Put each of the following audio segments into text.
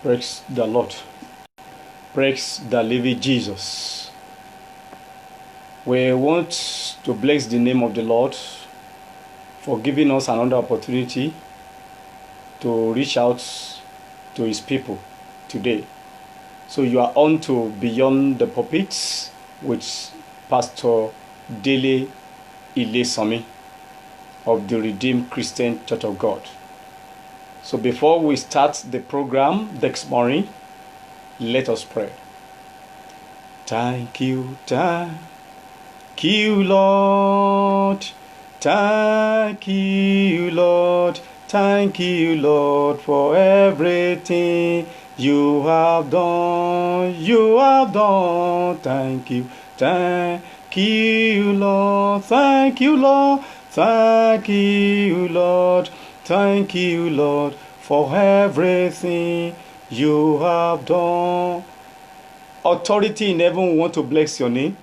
Praise the Lord. Praise the living Jesus. We want to bless the name of the Lord for giving us another opportunity to reach out to his people today. So you are on to Beyond the Pulpit with Pastor Dele Ilesami of the Redeemed Christian Church of God. So before we start the program this morning, let us pray. Thank you, Lord. Thank you, Lord. Thank you, Lord, for everything you have done. You have done. Thank you, Lord. Thank you, Lord. Thank you, Lord. Thank you, Lord, for everything you have done. Authority in heaven, we want to bless your name.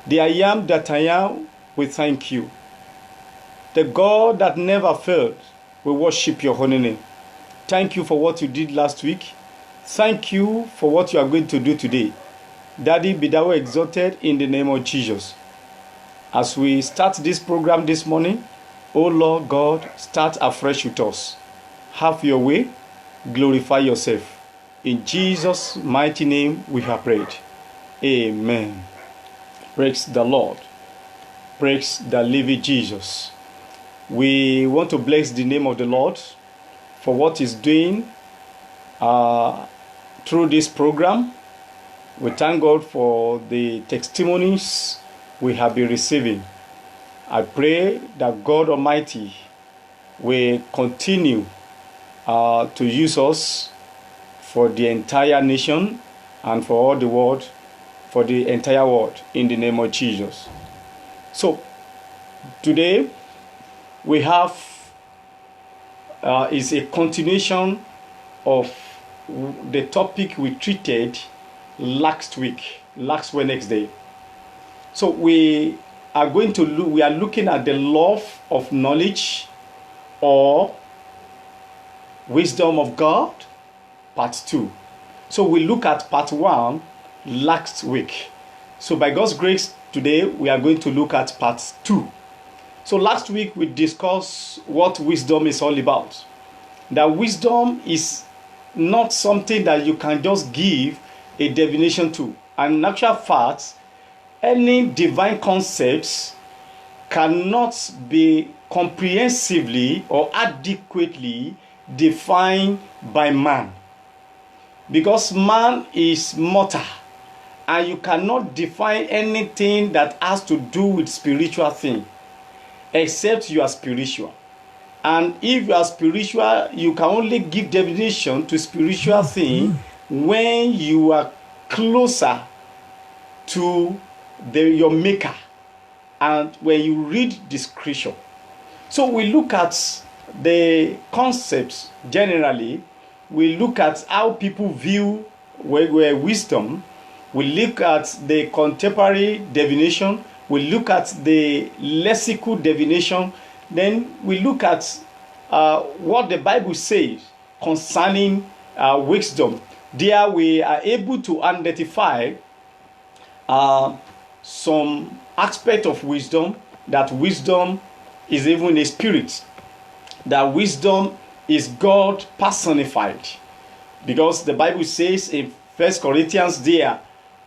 The I am that I am, we thank you. The God that never failed, we worship your holy name. Thank you for what you did last week. Thank you for what you are going to do today. Daddy, be thou exalted in the name of Jesus. As we start this program this morning, O Lord God, start afresh with us. Have your way. Glorify yourself. In Jesus' mighty name we have prayed. Amen. Praise the Lord. Praise the living Jesus. We want to bless the name of the Lord for what he's doing through this program. We thank God for the testimonies we have been receiving. I pray that God Almighty will continue to use us for the entire nation and for all the world, for the entire world, in the name of Jesus. So, today we have is a continuation of the topic we treated last Wednesday. So we are looking at the love of knowledge or wisdom of God, part 2. So we look at part 1 last week. So by God's grace, today we are going to look at part 2. So last week we discussed what wisdom is all about. That wisdom is not something that you can just give a definition to. And in actual fact, any divine concepts cannot be comprehensively or adequately defined by man. Because man is mortal, and you cannot define anything that has to do with spiritual thing, except you are spiritual. And if you are spiritual, you can only give definition to spiritual thing when you are closer to your maker and when you read the scripture. So we look at the concepts generally. We look at how people view wisdom. We look at the contemporary definition. We look at the lexical definition. Then we look at what the Bible says concerning wisdom. There we are able to identify some aspect of wisdom, that wisdom is even a spirit, that wisdom is God personified, because the Bible says in 1 Corinthians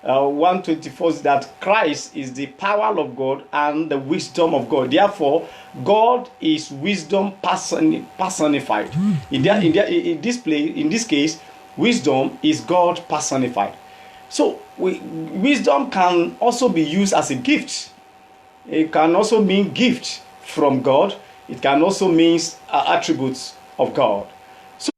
1:24 that Christ is the power of God and the wisdom of God. Therefore, God is wisdom personified. In this case, wisdom is God personified. So wisdom can also be used as a gift. It can also mean gift from God. It can also mean attributes of God. So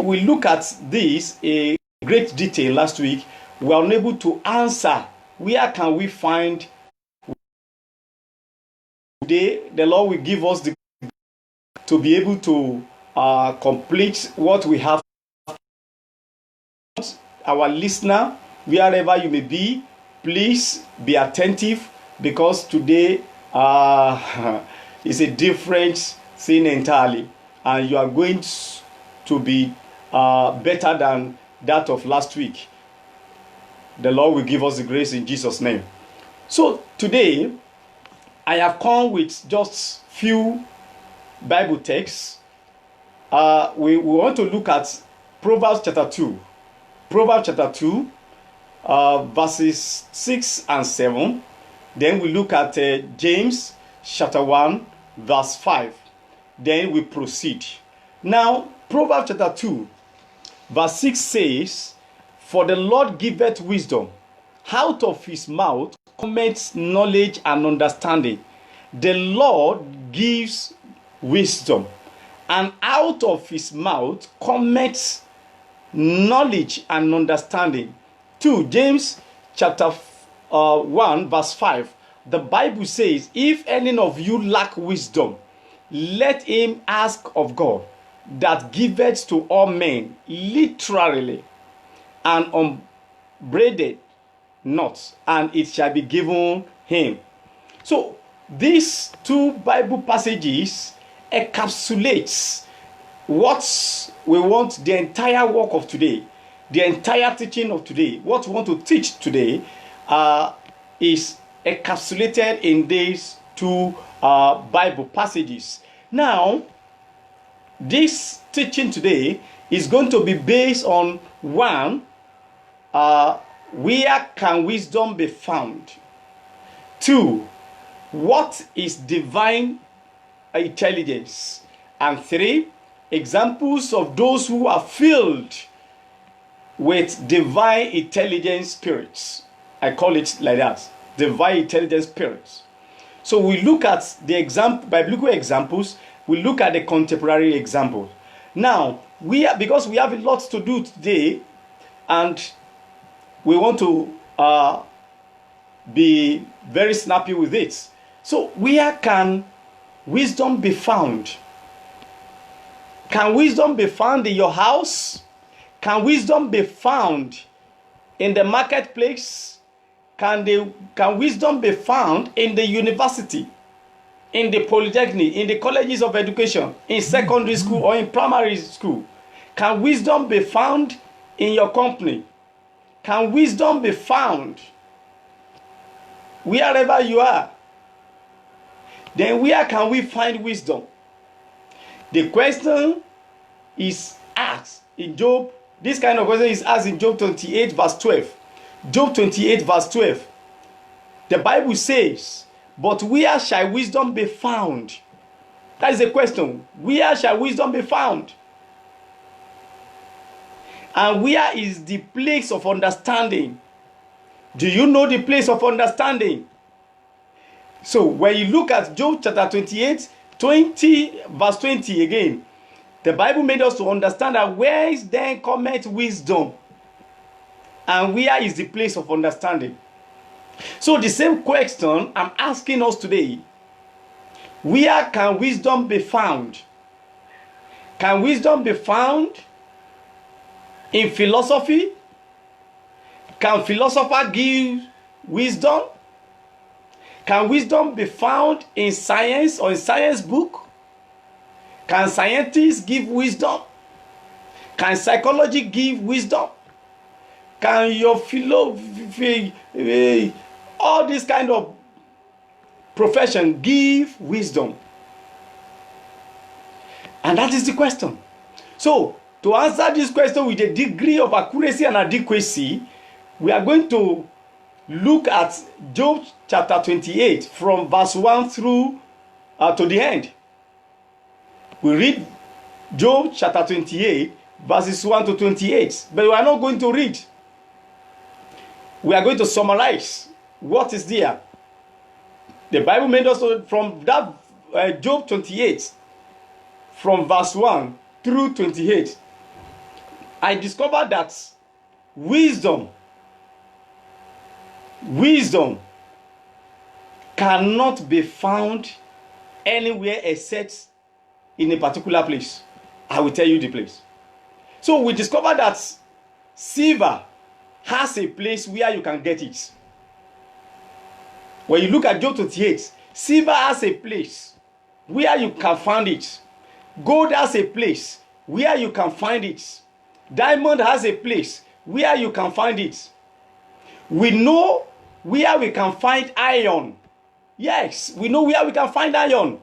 we look at this in great detail last week. We are unable to answer where can we find. Today the Lord will give us to be able to complete what we have. Our listener, wherever you may be, please be attentive, because today is a different thing entirely, and you are going to be better than that of last week. The Lord will give us the grace in Jesus' name. So today, I have come with just few Bible texts. We want to look at Proverbs chapter 2. Proverbs chapter 2, verses 6 and 7. Then we look at James chapter 1, verse 5. Then we proceed. Now, Proverbs chapter 2, verse 6 says, "For the Lord giveth wisdom, out of his mouth cometh knowledge and understanding." The Lord gives wisdom, and out of his mouth cometh knowledge and understanding. 2 James chapter 1 verse 5. The Bible says, "If any of you lack wisdom, let him ask of God, that giveth to all men literally, and upbraideth not, and it shall be given him." So these two Bible passages encapsulates what we want the entire work of today, the entire teaching of today, what we want to teach today is encapsulated in these two Bible passages. Now, this teaching today is going to be based on one, where can wisdom be found? 2, what is divine intelligence? And 3, examples of those who are filled with divine intelligence spirits. I call it like that, divine intelligence spirits. So we look at the biblical examples, we look at the contemporary examples. Now, because we have a lot to do today, and we want to be very snappy with it. So where can wisdom be found? Can wisdom be found in your house? Can wisdom be found in the marketplace? Can wisdom be found in the university, in the polytechnic, in the colleges of education, in secondary school or in primary school? Can wisdom be found in your company? Can wisdom be found wherever you are? Then where can we find wisdom? The question is asked in Job. This kind of question is asked in Job 28 verse 12. Job 28 verse 12. The Bible says, "But where shall wisdom be found?" That is the question. Where shall wisdom be found? And where is the place of understanding? Do you know the place of understanding? So when you look at Job chapter 28, 20 verse 20 again, the Bible made us to understand that where is then cometh wisdom, and where is the place of understanding? So the same question I'm asking us today: where can wisdom be found? Can wisdom be found in philosophy? Can philosopher give wisdom? Can wisdom be found in science or in science book? Can scientists give wisdom? Can psychology give wisdom? Can your philosophy, all this kind of profession give wisdom? And that is the question. So, to answer this question with a degree of accuracy and adequacy, we are going to look at Job chapter 28 from verse 1 through to the end. We read Job chapter 28 verses 1 to 28, but we are not going to read. We are going to summarize what is there. The Bible made us from that Job 28 from verse 1 through 28. I discovered that wisdom cannot be found anywhere except in a particular place. I will tell you the place. So we discovered that silver has a place where you can get it. When you look at Job 28, silver has a place where you can find it. Gold has a place where you can find it. Diamond has a place where you can find it. We know where we can find iron. Yes, we know where we can find iron.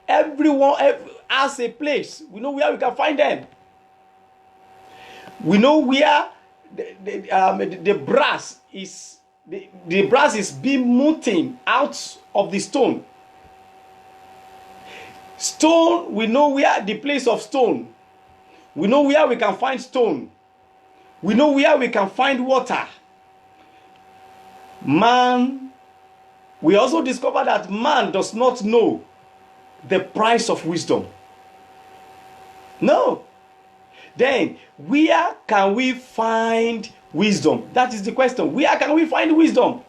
Everyone has a place. We know where we can find them. We know where the brass is. The brass is being molten out of the stone. Stone, we know where the place of stone. We know where we can find stone. We know where we can find water. Man, we also discover that man does not know the price of wisdom. No. Then, where can we find wisdom? That is the question. Where can we find wisdom?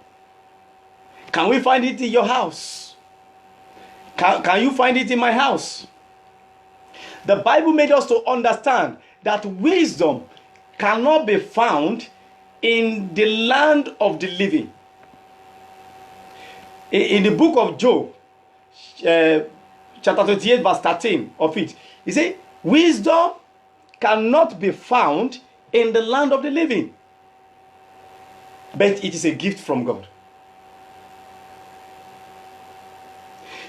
Can we find it in your house? Can you find it in my house? The Bible made us to understand that wisdom cannot be found in the land of the living. In the book of Job, chapter 28, verse 13 of it, he said, wisdom cannot be found in the land of the living, but it is a gift from God.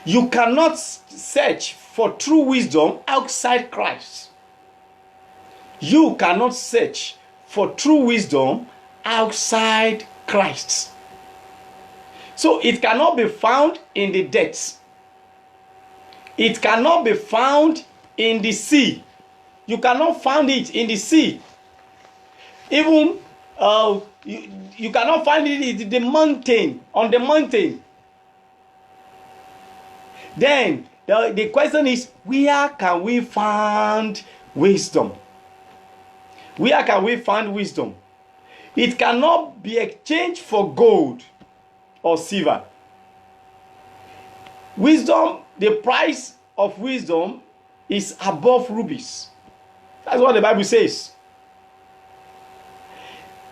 You cannot search for true wisdom outside Christ. You cannot search for true wisdom outside Christ. So it cannot be found in the depths. It cannot be found in the sea. You cannot find it in the sea. Even you cannot find it in the mountain, on the mountain. Then the question is, where can we find wisdom? Where can we find wisdom? It cannot be exchanged for gold or silver. Wisdom, the price of wisdom is above rubies. That's what the Bible says.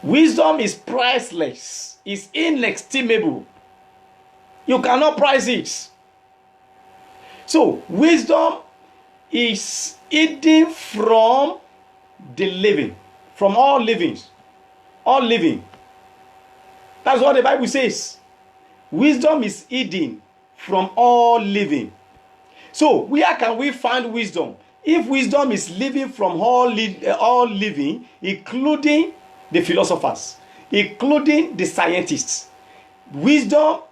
Wisdom is priceless, is inestimable. You cannot price it. So, wisdom is hidden from the living, from all livings, all living. That's what the Bible says. Wisdom is hidden from all living. So, where can we find wisdom? If wisdom is living from all living, including the philosophers, including the scientists, wisdom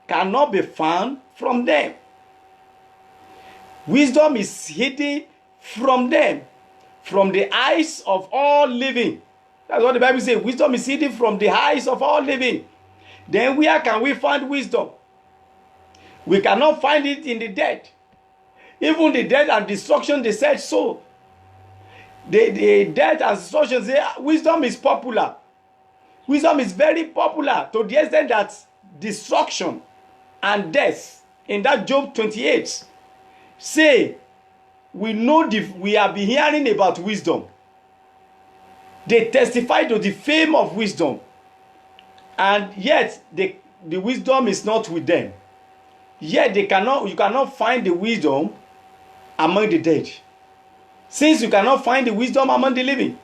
cannot be found from them. Wisdom is hidden from them, from the eyes of all living. That's what the Bible says. Wisdom is hidden from the eyes of all living. Then where can we find wisdom? We cannot find it in the dead. Even the death and destruction, they said so. The death and destruction, wisdom is popular. Wisdom is very popular to the extent that destruction and death in that Job 28 say, we have been hearing about wisdom. They testify to the fame of wisdom, and yet the wisdom is not with them. Yet you cannot find the wisdom among the dead. Since you cannot find the wisdom among the living,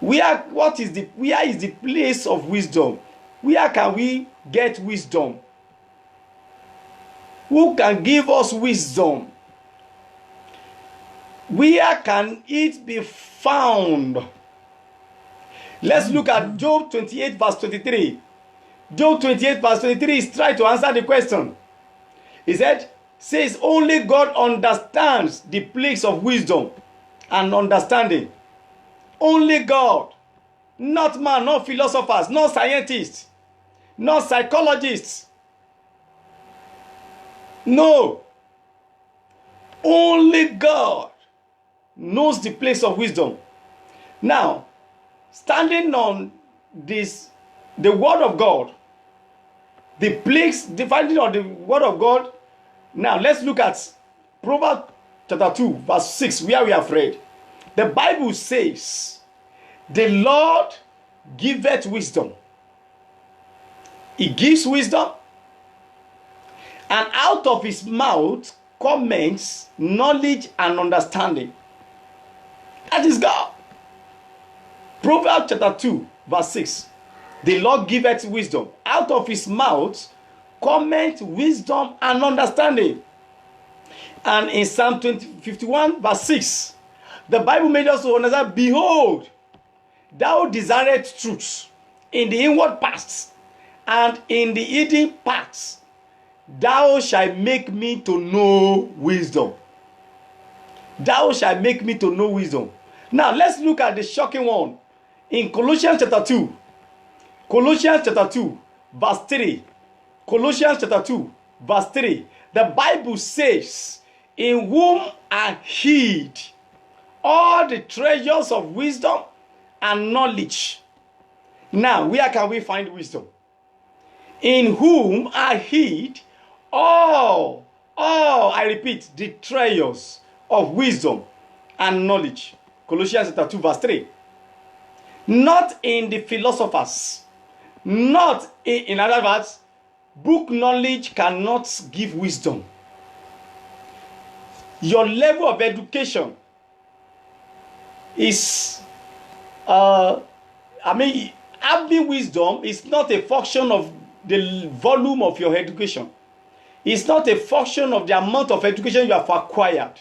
where is the place of wisdom? Where can we get wisdom? Who can give us wisdom? Where can it be found? Let's look at Job 28 verse 23. Job 28 verse 23 is trying to answer the question. He says only God understands the place of wisdom and understanding. Only God. Not man, not philosophers, not scientists, not psychologists. No. Only God knows the place of wisdom. Now, standing on this, the word of God, the place, depending on the word of God. Now, let's look at Proverbs chapter 2, verse 6, where we have read. The Bible says, the Lord giveth wisdom. He gives wisdom, and out of his mouth comments knowledge and understanding. That is God. Proverbs chapter 2, verse 6. The Lord giveth wisdom. Out of his mouth cometh wisdom and understanding. And in Psalm 51, verse 6, the Bible made us to understand, behold, thou desirest truth in the inward parts, and in the hidden parts thou shalt make me to know wisdom. Thou shalt make me to know wisdom. Now let's look at the shocking one in Colossians chapter 2. Colossians chapter 2, verse 3. Colossians chapter 2, verse 3. The Bible says, in whom are hid all the treasures of wisdom and knowledge. Now, where can we find wisdom? In whom are hid I repeat, the treasures of wisdom and knowledge. Colossians chapter 2, verse 3. Not in the philosophers. Not in other words, book knowledge cannot give wisdom. Your level of education is, having wisdom is not a function of the volume of your education. It's not a function of the amount of education you have acquired.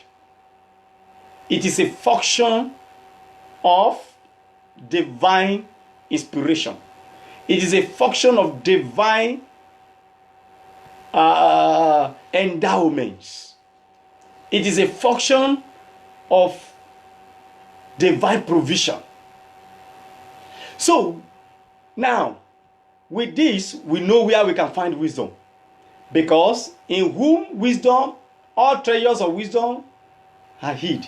It is a function of divine inspiration. It is a function of divine endowments. It is a function of divine provision. So now, with this, we know where we can find wisdom. Because in whom wisdom, all treasures of wisdom are hidden.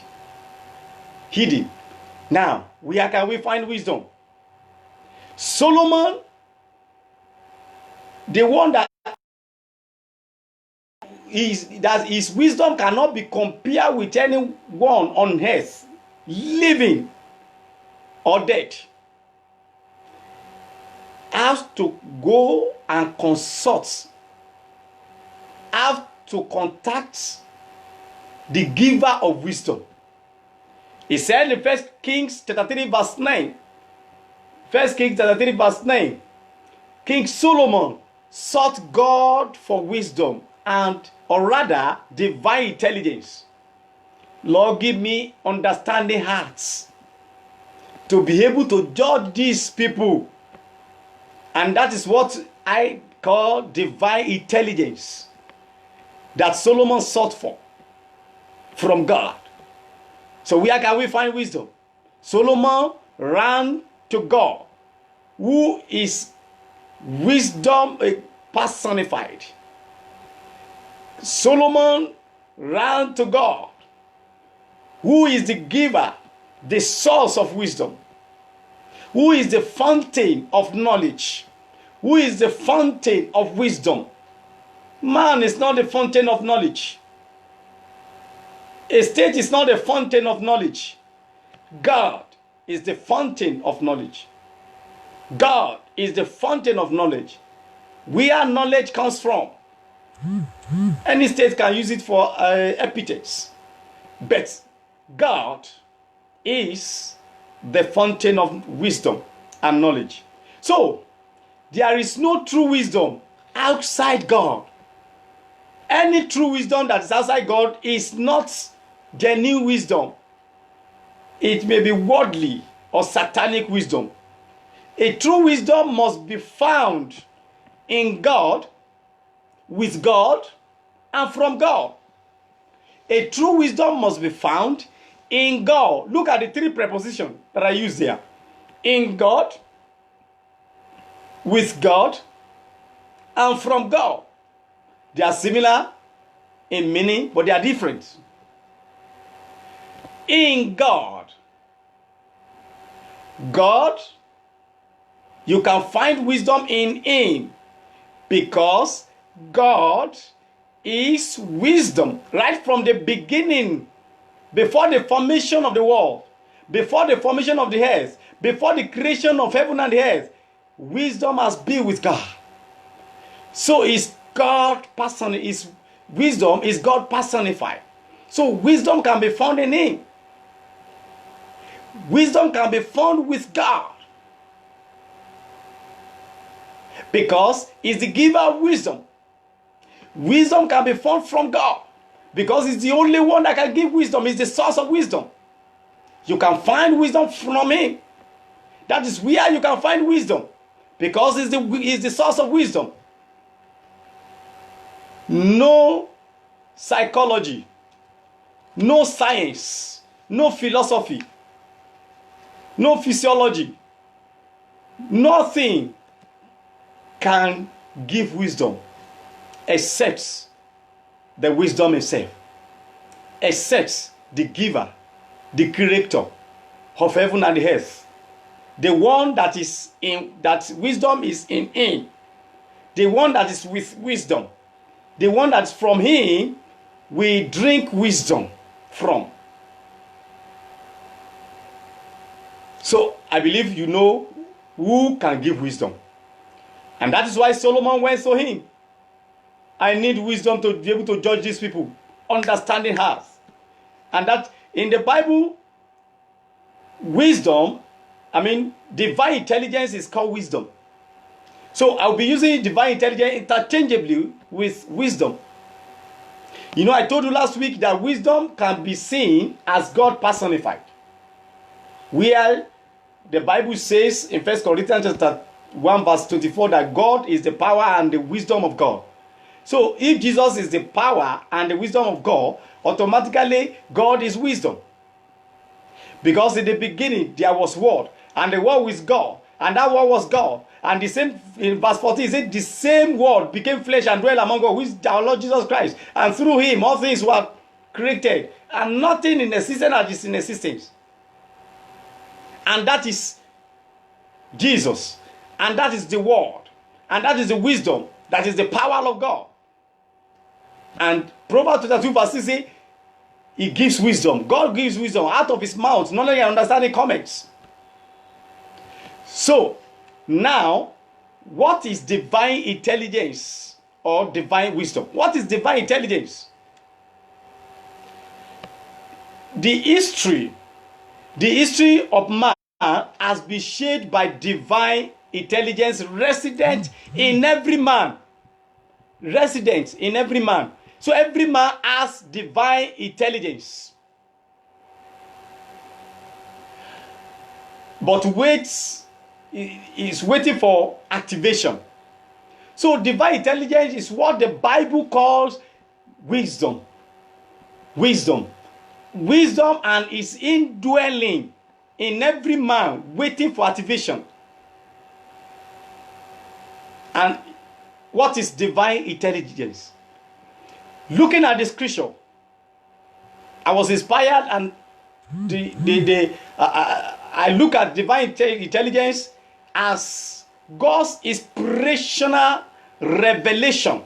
Now, where can we find wisdom? Solomon, the one that his wisdom cannot be compared with anyone on earth, living or dead, has to go and consult, have to contact the giver of wisdom. He said in 1 Kings chapter 3 verse 9, 1 Kings chapter 3 verse 9, King Solomon sought God for wisdom and, or rather, divine intelligence. Lord, give me understanding hearts to be able to judge these people. And that is what I call divine intelligence that Solomon sought for from God. So where can we find wisdom? Solomon ran to God, who is wisdom personified. Solomon ran to God, who is the giver, the source of wisdom, who is the fountain of knowledge, who is the fountain of wisdom. Man is not the fountain of knowledge. A state is not a fountain of knowledge. God is the fountain of knowledge. God is the fountain of knowledge. Where knowledge comes from. Any state can use it for epithets. But God is the fountain of wisdom and knowledge. So, there is no true wisdom outside God. Any true wisdom that is outside God is not genuine wisdom. It may be worldly or satanic wisdom. A true wisdom must be found in God, with God, and from God. A true wisdom must be found in God. Look at the three prepositions that I use there. In God, with God, and from God. They are similar in meaning, but they are different. In God. God, you can find wisdom in Him, because God is wisdom. Right from the beginning, before the formation of the world, before the formation of the earth, before the creation of heaven and the earth, wisdom has been with God. So is God wisdom is God personified. So wisdom can be found in Him. Wisdom can be found with God because He's the giver of wisdom. Wisdom can be found from God because He's the only one that can give wisdom. He's the source of wisdom. You can find wisdom from Him. That is where you can find wisdom because He's the source of wisdom. No psychology, no science, no philosophy, no physiology, nothing can give wisdom except the wisdom itself, except the giver, the creator of heaven and the earth, the one that is in, that wisdom is in Him, the one that is with wisdom, the one that's from Him we drink wisdom from. So I believe you know who can give wisdom. And that is why Solomon went to him. I need wisdom to be able to judge these people. Understanding hearts. And that in the Bible, wisdom, divine intelligence is called wisdom. So I'll be using divine intelligence interchangeably with wisdom. You know, I told you last week that wisdom can be seen as God personified. Where the Bible says in 1 Corinthians chapter 1 verse 24 that God is the power and the wisdom of God. So if Jesus is the power and the wisdom of God, automatically God is wisdom. Because in the beginning there was Word, and the Word was God, and that Word was God. And the same, in verse 14, it said, the same Word became flesh and dwelt among us, which is our Lord Jesus Christ. And through Him all things were created, and nothing in existence that is in existence. And that is Jesus. And that is the Word. And that is the wisdom. That is the power of God. And Proverbs 22 verse 6 says, He gives wisdom. God gives wisdom. Out of His mouth, knowledge and understanding comments. So, now, what is divine intelligence or divine wisdom? What is divine intelligence? The history of man has been shaped by divine intelligence resident in every man. Resident in every man. So every man has divine intelligence. But is waiting for activation. So divine intelligence is what the Bible calls wisdom. Wisdom and is indwelling in every man waiting for activation. And what is divine intelligence? Looking at the scripture, I was inspired, and I look at divine intelligence as God's inspirational revelation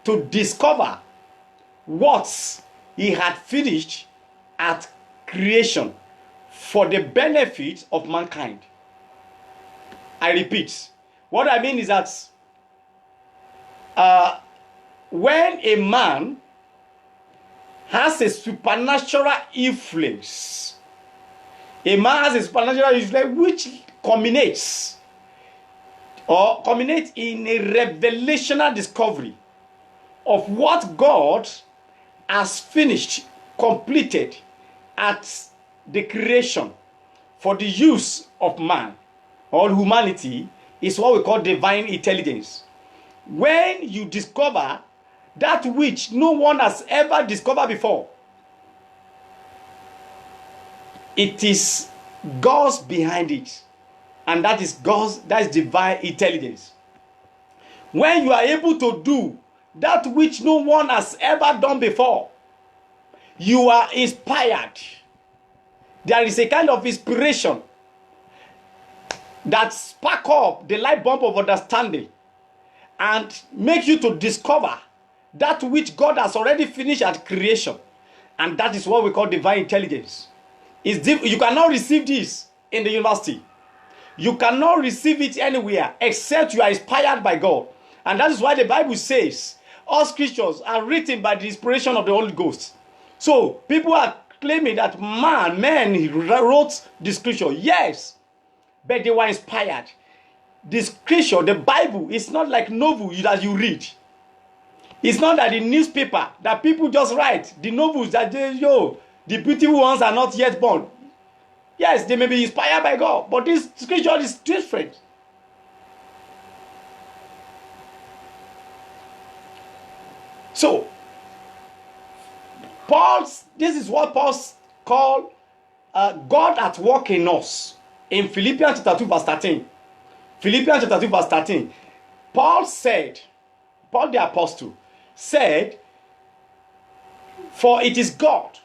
to discover what He had finished at creation for the benefit of mankind. I repeat, what I mean is that when a man has a supernatural influence, which culminates in a revelational discovery of what God has finished, completed at the creation for the use of man or humanity, is what we call divine intelligence. When you discover that which no one has ever discovered before, it is God's behind it. And that is divine intelligence. When you are able to do that which no one has ever done before, you are inspired. There is a kind of inspiration that spark up the light bulb of understanding and make you to discover that which God has already finished at creation. And that is what we call divine intelligence. You cannot receive this in the university. You cannot receive it anywhere except you are inspired by God. And that is why the Bible says all scriptures are written by the inspiration of the Holy Ghost. So people are claiming that men wrote the scripture. Yes, but they were inspired. The scripture, the Bible, is not like novel that you read. It's not that the newspaper that people just write, the novels that the beautiful ones are not yet born. Yes, they may be inspired by God, but this scripture is different. So, this is what Paul called God at work in us. In Philippians chapter 2 verse 13. Philippians chapter 2 verse 13. Paul the apostle, said, "For it is God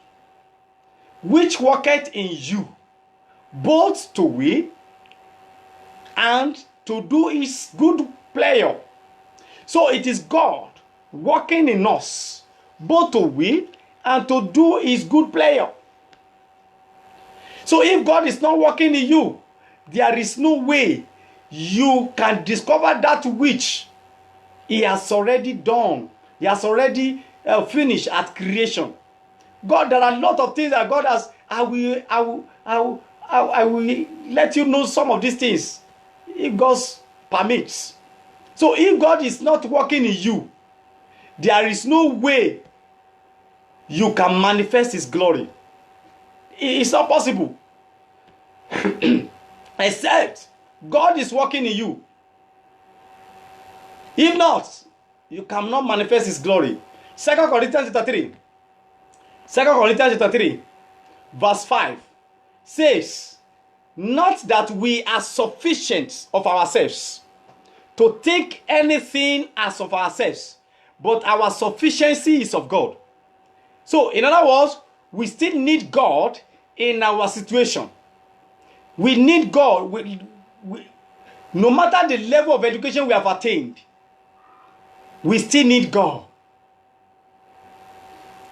which worketh in you, both to will and to do his good pleasure." So it is God working in us, both to will and to do his good pleasure. So if God is not working in you, there is no way you can discover that which he has already done. He has already finished at creation. God, there are a lot of things that God has. I will let you know some of these things if God permits. So if God is not working in you, there is no way you can manifest his glory. It's not possible. Except God is working in you. If not, you cannot manifest his glory. 2 Corinthians chapter 3. 2 Corinthians chapter 3, verse 5 says, "Not that we are sufficient of ourselves to take anything as of ourselves, but our sufficiency is of God." So, in other words, we still need God in our situation. We need God. No matter the level of education we have attained, we still need God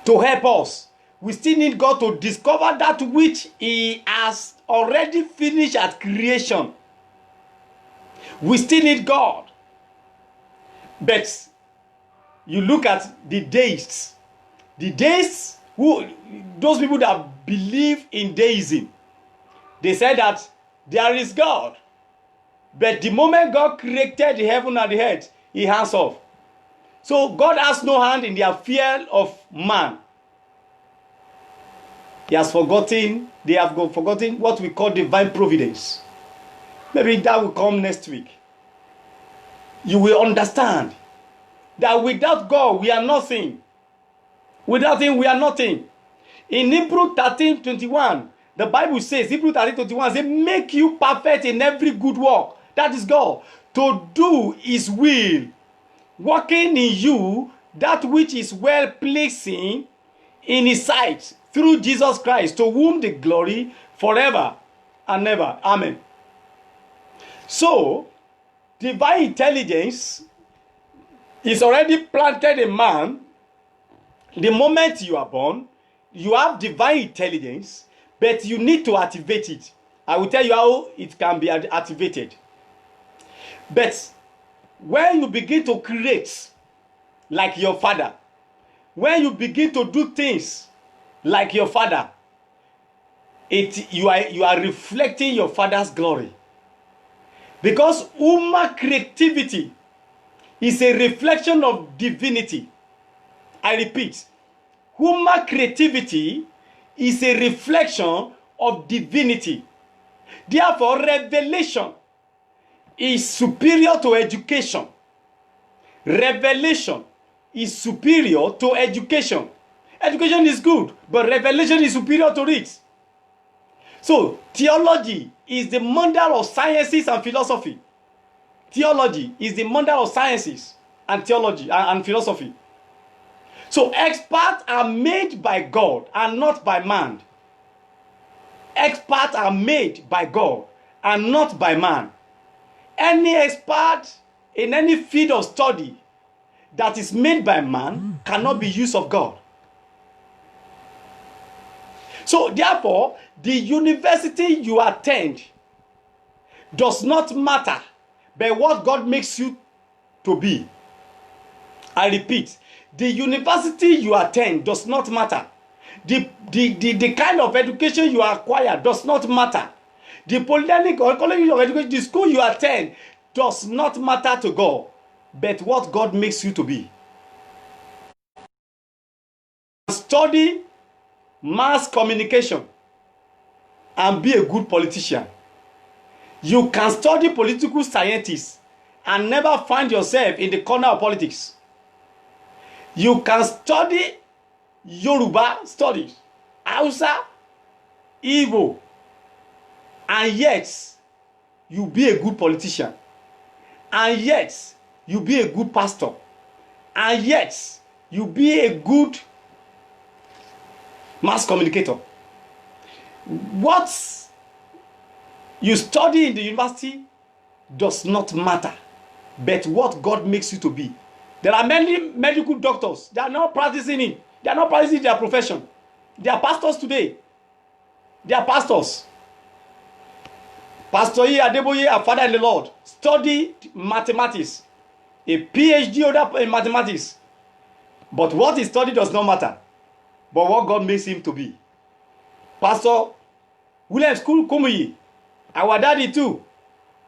to help us. We still need God to discover that which he has already finished at creation. We still need God. But you look at the deists. The deists, those people that believe in deism, they said that there is God. But the moment God created the heaven and the earth, he hands off. So God has no hand in the affair of man. They have forgotten what we call divine providence. Maybe that will come next week. You will understand that without God, we are nothing. Without him, we are nothing. In Hebrews 13:21, the Bible says, Hebrews 13:21 says, "Make you perfect in every good work." That is God. To do his will, working in you that which is well pleasing in his sight, through Jesus Christ, to whom the glory forever and ever. Amen. So, divine intelligence is already planted in man. The moment you are born, you have divine intelligence, but you need to activate it. I will tell you how it can be activated. But when you begin to create like your father, when you begin to do things like your father, you are reflecting your father's glory. Because human creativity is a reflection of divinity. I repeat, human creativity is a reflection of divinity. Therefore, revelation is superior to education. Revelation is superior to education. Education is good, but revelation is superior to it. So, theology is the mother of sciences and philosophy. Theology is the mother of sciences and theology and philosophy. So, experts are made by God and not by man. Experts are made by God and not by man. Any expert in any field of study that is made by man cannot be used of God. So therefore, the university you attend does not matter but what God makes you to be. I repeat, the university you attend does not matter The kind of education you acquire does not matter. The polytechnic or college of education, the school you attend does not matter to God, but what God makes you to be. Study mass communication and be a good politician. You can study political scientists and never find yourself in the corner of politics. You can study Yoruba studies, Hausa, Igbo, and yet you be a good politician, and yet you be a good pastor, and yet you be a good mass communicator. What you study in the university does not matter, but what God makes you to be. There are many medical doctors, they are not practicing it. They are not practicing their profession. They are pastors today. They are pastors. Pastor E. Adeboye, a father in the Lord, studied mathematics, a PhD holder in mathematics. But what he studied does not matter, but what God makes him to be. Pastor Williams Kumuyi, our daddy too,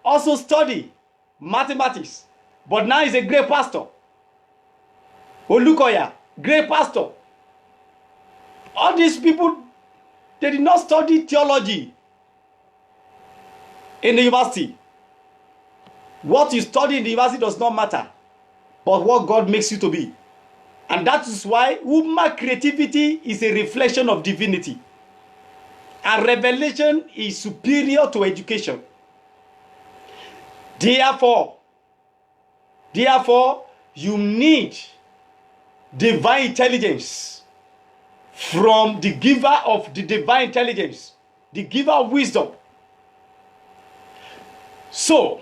also studied mathematics, but now he's a great pastor. Olukoya, great pastor. All these people, they did not study theology in the university. What you study in the university does not matter, but what God makes you to be. And that is why human creativity is a reflection of divinity. And revelation is superior to education. Therefore, you need divine intelligence from the giver of the divine intelligence, the giver of wisdom. So,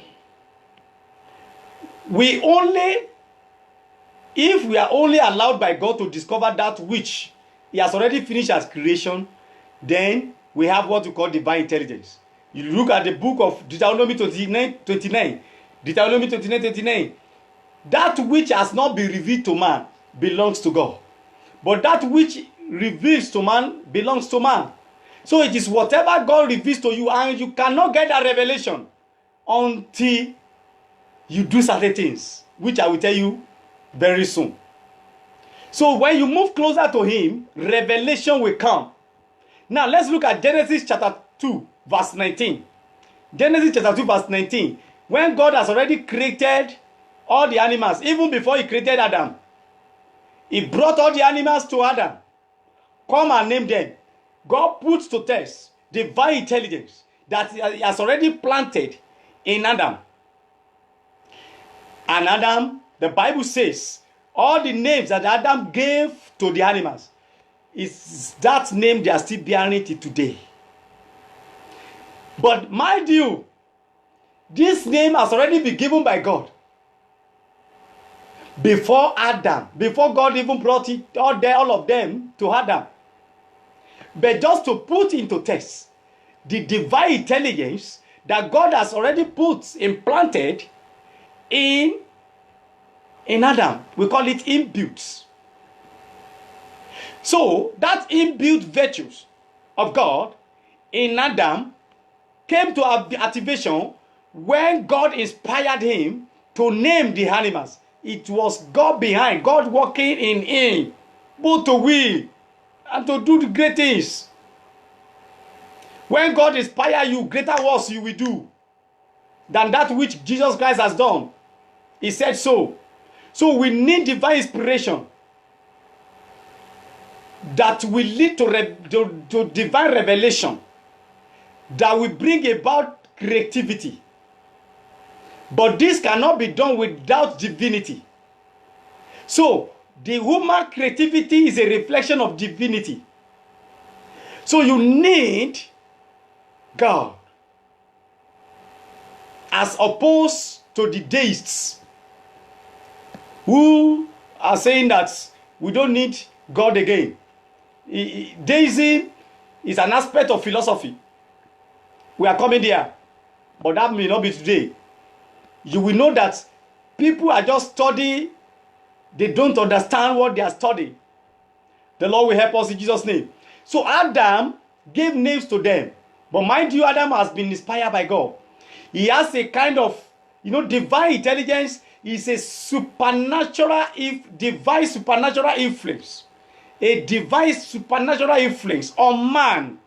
if we are only allowed by God to discover that which He has already finished as creation, then we have what we call divine intelligence. You look at the book of Deuteronomy 29. Deuteronomy 29. That which has not been revealed to man belongs to God. But that which reveals to man belongs to man. So it is whatever God reveals to you, and you cannot get that revelation until you do certain things, which I will tell you very soon. So when you move closer to Him, revelation will come. Now let's look at Genesis chapter 2 verse 19. Genesis chapter 2 verse 19. When God has already created all the animals, even before He created Adam, He brought all the animals to Adam. Come and name them. God puts to test divine intelligence that He has already planted in Adam. And Adam, the Bible says, all the names that Adam gave to the animals, is that name they are still bearing it today. But mind you, this name has already been given by God. Before Adam, before God even brought it all of them to Adam. But just to put into test the divine intelligence that God has already implanted in Adam. We call it inbuilt. So that inbuilt virtues of God in Adam came to activation when God inspired him to name the animals. It was God behind, God working in him, both to will and to do the great things. When God inspires you, greater works you will do than that which Jesus Christ has done. He said so. So we need divine inspiration that will lead to divine revelation that will bring about creativity. But this cannot be done without divinity. So the human creativity is a reflection of divinity. So you need God as opposed to the deists who are saying that we don't need God again. Deism is an aspect of philosophy. We are coming there, but that may not be today. You will know that people are just studying, they don't understand what they are studying. The Lord will help us in Jesus' name. So Adam gave names to them. But mind you, Adam has been inspired by God. He has a kind of, divine intelligence is a divine supernatural influence. A divine supernatural influence on man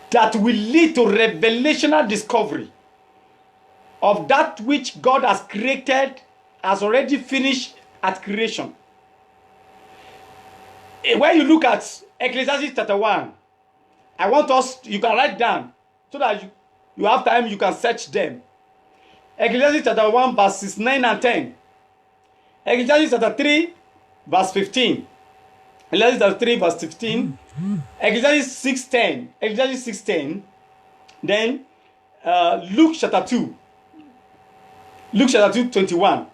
that will lead to revelational discovery of that which God has created, has already finished at creation. When you look at Ecclesiastes chapter 1, I want us, you can write down so that you have time, you can search them. Ecclesiastes chapter 1, verses 9 and 10. Ecclesiastes chapter 3, verse 15. Ecclesiastes chapter 3, verse 15. Ecclesiastes 6:10. Ecclesiastes 6:10. Then Luke chapter 2. Luke chapter 2, 21.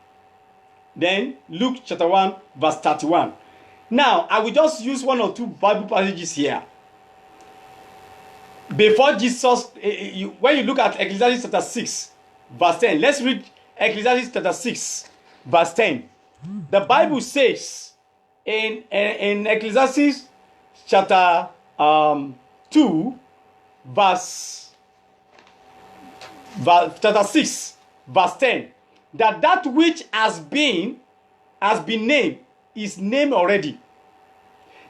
Then Luke chapter 1, verse 31. Now, I will just use one or two Bible passages here. Before Jesus, when you look at Ecclesiastes chapter 6, verse 10, let's read Ecclesiastes chapter 6, verse 10. The Bible says in Ecclesiastes chapter 2, chapter 6, verse 10, that which has been named is named already.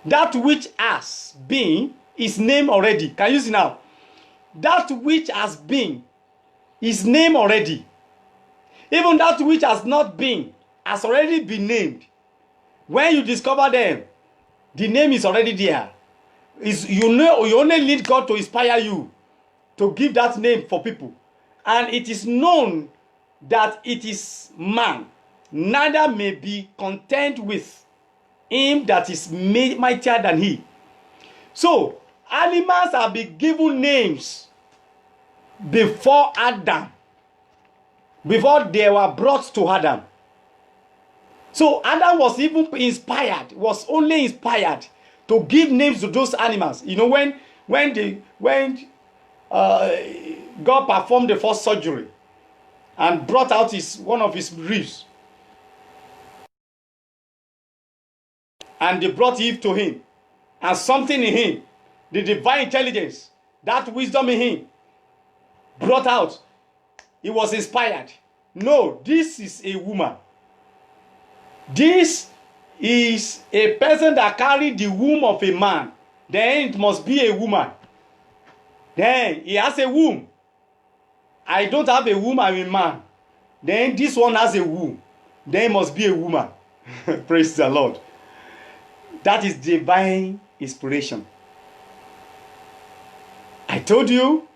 That which has been is named already. Can you see now? That which has been is named already. Even that which has not been has already been named. When you discover them, the name is already there. You only need God to inspire you to give that name for people. And it is known that it is man, neither may be content with him that is mightier than he. So, animals have been given names before Adam, before they were brought to Adam. So, Adam was even was only inspired to give names to those animals. When God performed the first surgery and brought out one of his ribs, and they brought Eve to him, and something in him, the divine intelligence, that wisdom in him, brought out. He was inspired. No, this is a woman. This is a person that carried the womb of a man. Then it must be a woman. Then he has a womb. I don't have a womb, I'm a man. Then this one has a womb. Then it must be a woman. Praise the Lord. That is divine inspiration. I told you,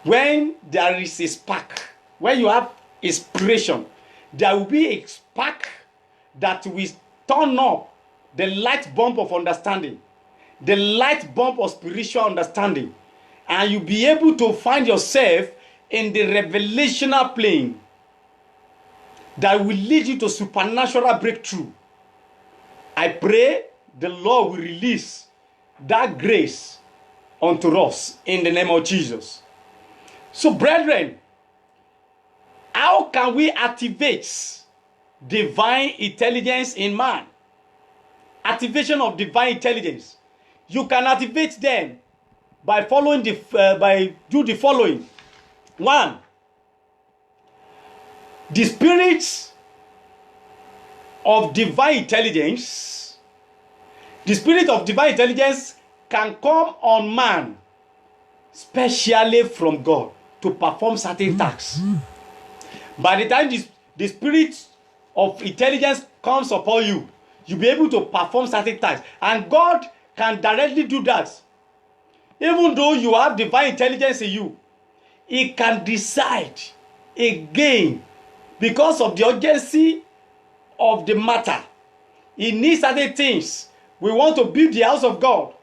when there is a spark, when you have inspiration, there will be a spark that will turn up the light bulb of understanding, the light bulb of spiritual understanding, and you'll be able to find yourself in the revelational plane that will lead you to supernatural breakthrough. I pray the Lord will release that grace unto us in the name of Jesus. So, brethren, how can we activate divine intelligence in man? Activation of divine intelligence. You can activate them by do the following. 1. The spirits of divine intelligence. The spirit of divine intelligence can come on man, specially from God, to perform certain tasks. By the time the spirit of intelligence comes upon you, you'll be able to perform certain tasks. And God can directly do that. Even though you have divine intelligence in you, He can decide again, because of the urgency of the matter. He needs certain things. We want to build the house of God.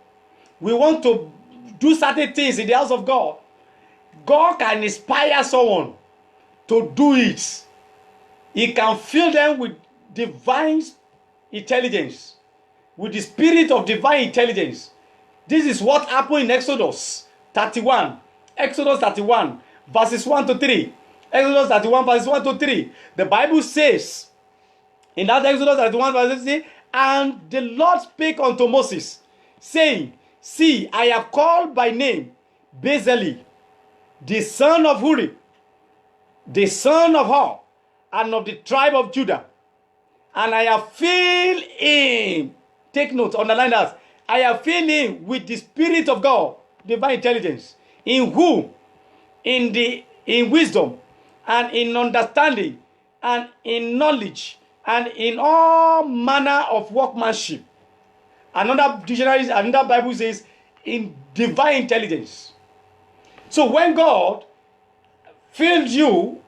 We want to do certain things in the house of God. God can inspire someone to do it. He can fill them with divine intelligence, with the spirit of divine intelligence. This is what happened in Exodus 31. Exodus 31, verses 1 to 3. Exodus 31, verses 1 to 3. The Bible says, in that Exodus 31, verses 3, And the Lord spake unto Moses, saying, See, I have called by name Bezalel, the son of Huri, the son of Hur, and of the tribe of Judah. And I have filled him, take note, underline that, I have filled him with the Spirit of God, divine intelligence, in whom, in wisdom, and in understanding, and in knowledge, and in all manner of workmanship. Another dictionary, another Bible says, in divine intelligence. So when God filled you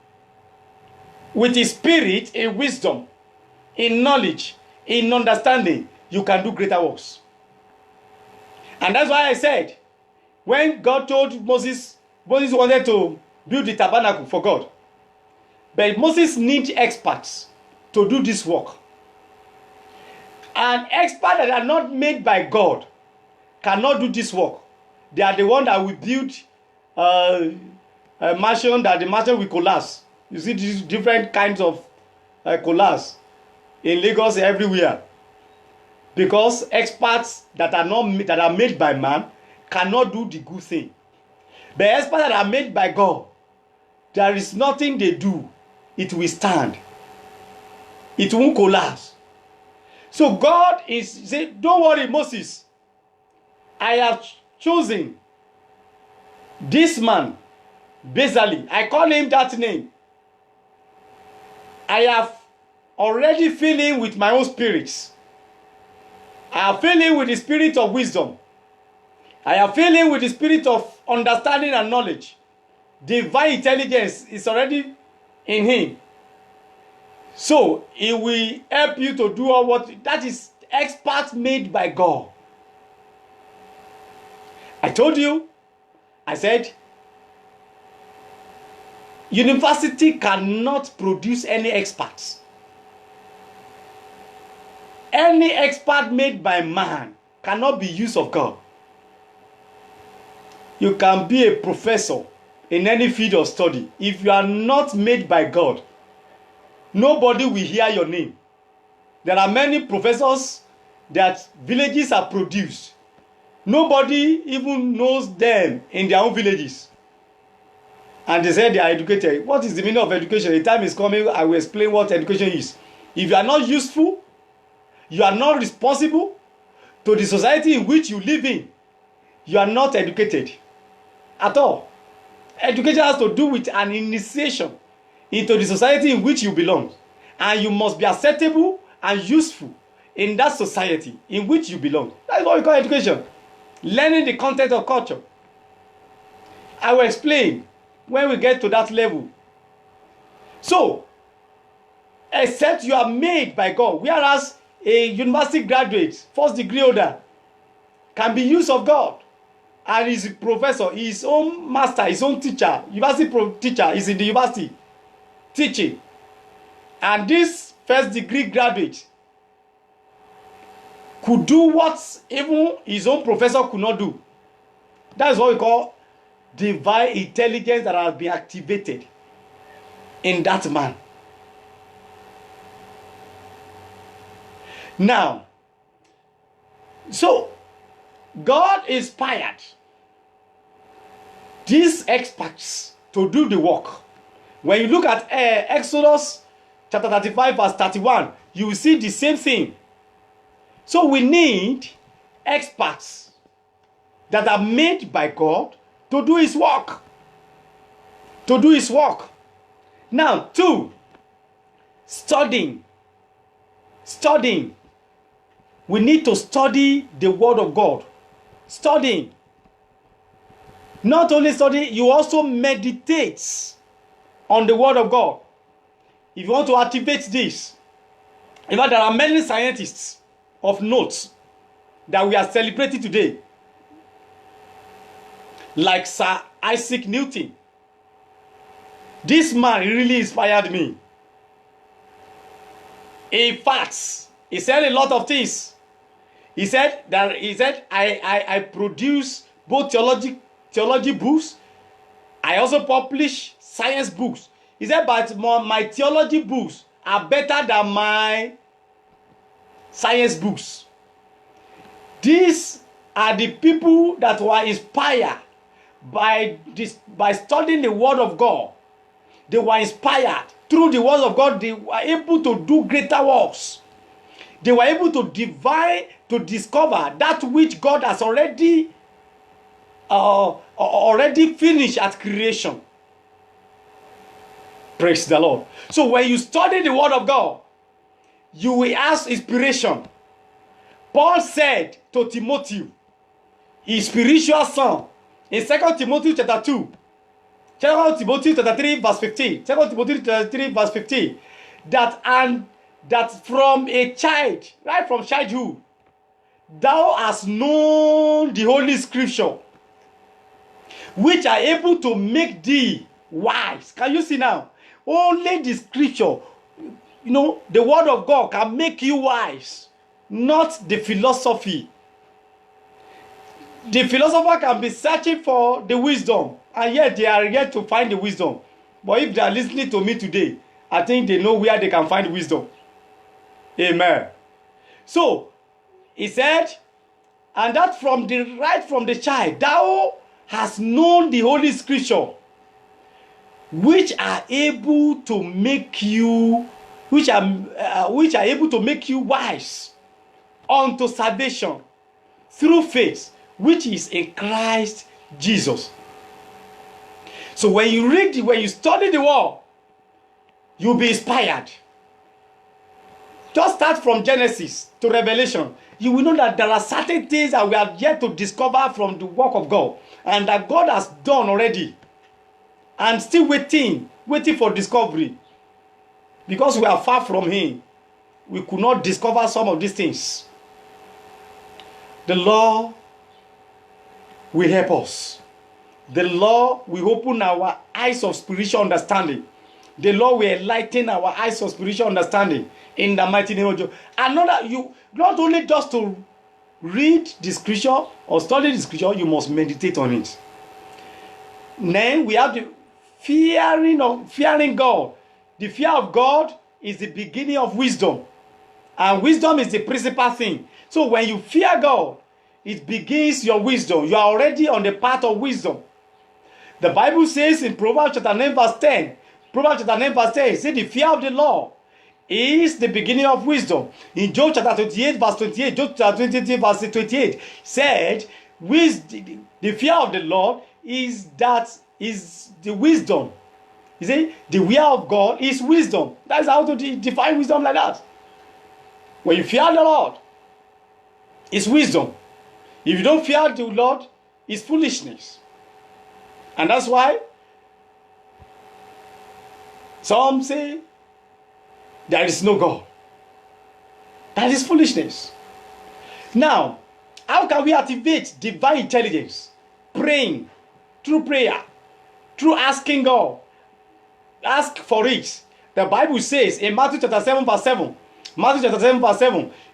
with his Spirit in wisdom, in knowledge, in understanding, you can do greater works. And that's why I said, when God told Moses, Moses wanted to build the tabernacle for God. But Moses needs experts to do this work. And experts that are not made by God cannot do this work. They are the ones that will build a mansion, that the mansion will collapse. You see these different kinds of collapse in Lagos everywhere. Because experts that are made by man cannot do the good thing. But experts that are made by God, there is nothing they do, it will stand. It won't collapse. So God is saying, don't worry, Moses. I have chosen this man, Bezalel. I call him that name. I have already filled him with my own spirits. I have filled him with the spirit of wisdom. I have filled him with the spirit of understanding and knowledge. Divine intelligence is already in him. So he will help you to do all what that is expert made by God. I told you, I said, university cannot produce any experts. Any expert made by man cannot be used of God. You can be a professor in any field of study. If you are not made by God, nobody will hear your name. There are many professors that villages are produced. Nobody even knows them in their own villages. And they say they are educated. What is the meaning of education? The time is coming, I will explain what education is. If you are not useful, you are not responsible to the society in which you live in, you are not educated at all. Education has to do with an initiation into the society in which you belong. And you must be acceptable and useful in that society in which you belong. That's what we call education. Learning the content of culture. I will explain when we get to that level. So, except you are made by God, whereas a university graduate, first degree holder, can be used of God. And is a professor, his own master, his own teacher, university teacher is in the university teaching. And this first degree graduate could do what even his own professor could not do. That is what we call divine intelligence that has been activated in that man. Now, so God inspired these experts to do the work. When you look at Exodus chapter 35 verse 31, you will see the same thing. So we need experts that are made by God to do his work. To do his work. Now, 2, studying. Studying. We need to study the word of God. Studying. Not only study, you also meditate on the word of God. If you want to activate this, in fact, there are many scientists of note that we are celebrating today, like Sir Isaac Newton. This man really inspired me. In fact, he said a lot of things. He said I produce both theology books. I also publish science books. He said, but my theology books are better than my science books. These are the people that were inspired by studying the Word of God. They were inspired through the Word of God. They were able to do greater works. They were able to discover that which God has already finished at creation. Praise the Lord. So when you study the Word of God, you will ask inspiration. Paul said to Timothy, his spiritual son, in 2 Timothy chapter 2, 2 Timothy chapter 3 verse 15, 2 Timothy chapter 3 verse 15, that from a child, right from childhood, thou hast known the Holy Scripture, which are able to make thee wise. Can you see now? Only the Scripture, the Word of God can make you wise, not the philosophy. The philosopher can be searching for the wisdom, and yet they are yet to find the wisdom. But if they are listening to me today, I think they know where they can find wisdom. Amen. So, he said, and that from the child, thou hast known the Holy Scripture, which are able to make you, which are able to make you wise unto salvation through faith, which is in Christ Jesus. So when you study the Word, you'll be inspired. Just start from Genesis to Revelation. You will know that there are certain things that we have yet to discover from the work of God, and that God has done already, and still waiting for discovery. Because we are far from Him, we could not discover some of these things. The Lord will help us. The Lord will open our eyes of spiritual understanding. The Lord will enlighten our eyes of spiritual understanding in the mighty name of Jesus. You not only just to read the Scripture or study the Scripture, you must meditate on it. Then we have the fearing God. The fear of God is the beginning of wisdom, and wisdom is the principal thing. So when you fear God, it begins your wisdom. You are already on the path of wisdom. The Bible says in Proverbs chapter 9 verse 10, it says the fear of the Lord is the beginning of wisdom. In Job chapter 28 verse 28, Job chapter 28 verse 28 said, the fear of the Lord is the wisdom. You see, the fear of God is wisdom. That's how to define wisdom like that. When you fear the Lord, it's wisdom. If you don't fear the Lord, it's foolishness. And that's why some say there is no God. That is foolishness. Now, how can we activate divine intelligence? Praying, through prayer, through asking God. Ask for it. The Bible says in Matthew chapter 7 verse 7,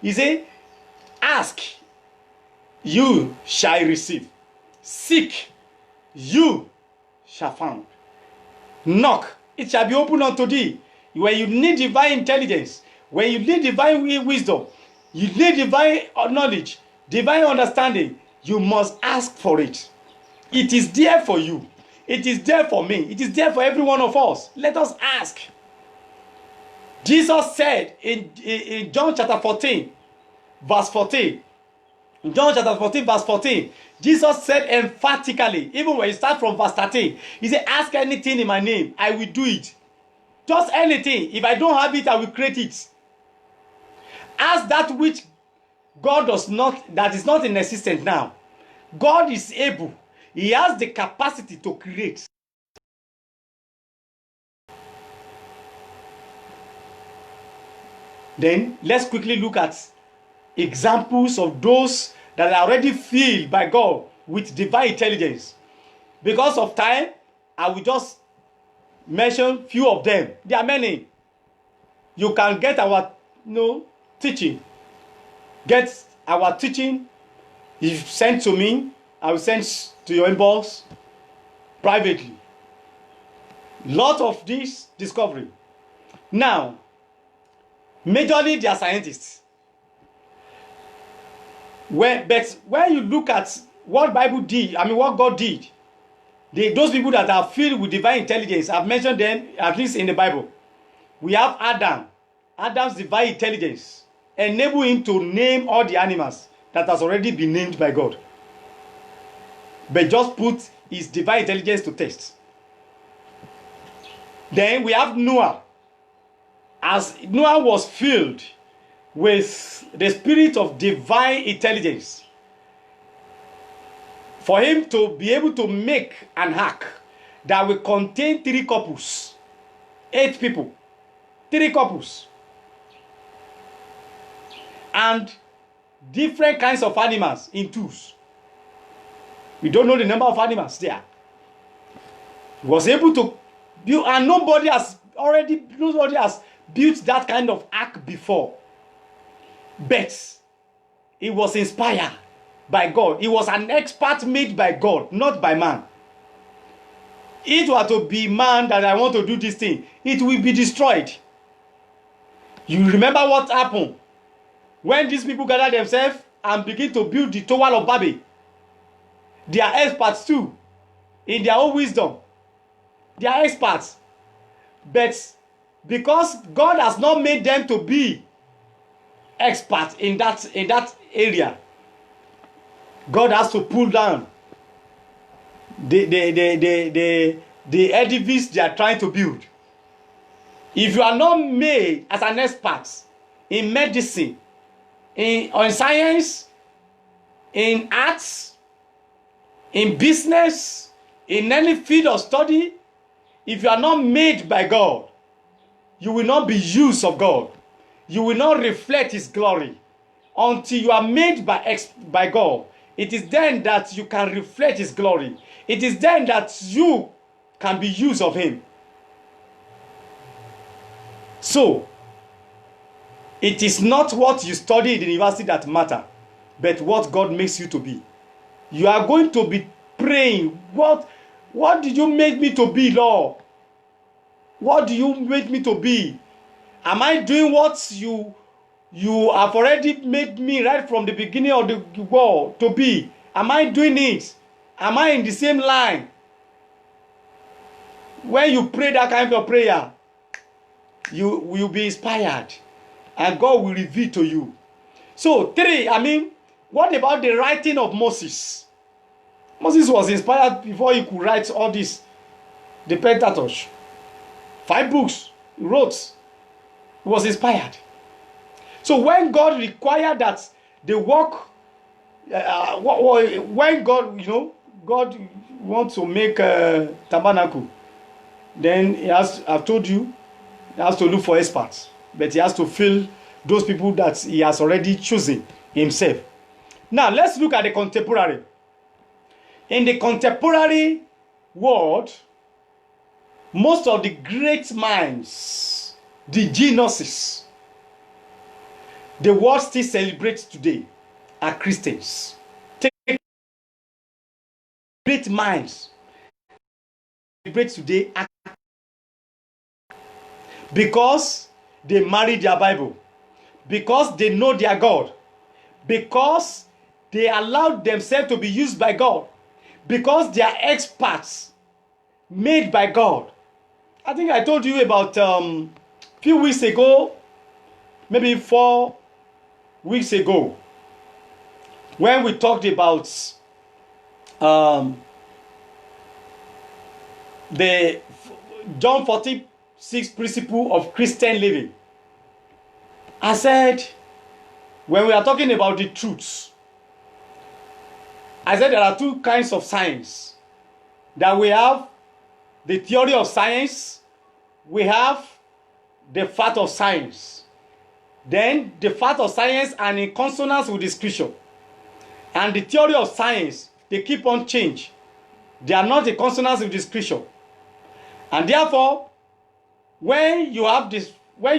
he says, ask, you shall receive. Seek, you shall find. Knock, it shall be opened unto thee. When you need divine intelligence, when you need divine wisdom, you need divine knowledge, divine understanding, you must ask for it. It is there for you. It is there for me. It is there for every one of us. Let us ask. Jesus said in John chapter 14, verse 14, John chapter 14 verse 14, Jesus said emphatically, even when you start from verse 13, he said, ask anything in my name, I will do it. Just anything. If I don't have it, I will create it. Ask that which God does not, that is not in existence now. God is able. He has the capacity to create. Then let's quickly look at examples of those that are already filled by God with divine intelligence. Because of time, I will just mention few of them. There are many. You can get our teaching. Get our teaching. If sent to me, I will send to your inbox privately. Lot of this discovery. Now, majorly they are scientists. But when you look at what Bible did, I mean what God did, those people that are filled with divine intelligence, I've mentioned them at least in the Bible. We have Adam. Adam's divine intelligence enabled him to name all the animals that has already been named by God. But just put his divine intelligence to test. Then we have Noah. As Noah was filled with the spirit of divine intelligence, for him to be able to make an ark that will contain 3 couples, 8 people, 3 couples, and different kinds of animals in 2s. We don't know the number of animals there. He was able to build, and nobody has built that kind of ark before. But he was inspired by God. He was an expert made by God, not by man. It were to be man that I want to do this thing, it will be destroyed. You remember what happened when these people gathered themselves and begin to build the Tower of Babel? They are experts too, in their own wisdom. They are experts. But because God has not made them to be experts in that area, God has to pull down the edifice they are trying to build. If you are not made as an expert in medicine, in science, in arts, in business, in any field of study, if you are not made by God, you will not be used of God. You will not reflect his glory until you are made by God. It is then that you can reflect his glory. It is then that you can be used of him. So, it is not what you study in the university that matter, but what God makes you to be. You are going to be praying, what did you make me to be, Lord? What do you make me to be? Am I doing what you have already made me right from the beginning of the world to be? Am I doing it? Am I in the same line? When you pray that kind of prayer, you will be inspired and God will reveal to you. So 3, what about the writing of Moses? Moses was inspired before he could write all this. The Pentateuch, 5 books he wrote. He was inspired. So when God required that the work, when God wants to make a tabernacle, then I've told you, he has to look for experts, but he has to fill those people that he has already chosen himself. Now let's look at the contemporary. In the contemporary world, most of the great minds, the geniuses, the world still celebrates today are Christians. Take great minds celebrate today are because they marry their Bible, because they know their God, because they allowed themselves to be used by God, because they are experts made by God. I think I told you about few weeks ago, maybe 4 weeks ago, when we talked about the John 46 principle of Christian living. I said, when we are talking about the truths, I said there are 2 kinds of science. That we have the theory of science, we have the fact of science. Then the fact of science and in consonance with the scripture. And the theory of science, they keep on change. They are not in consonance with the scripture. And therefore, when you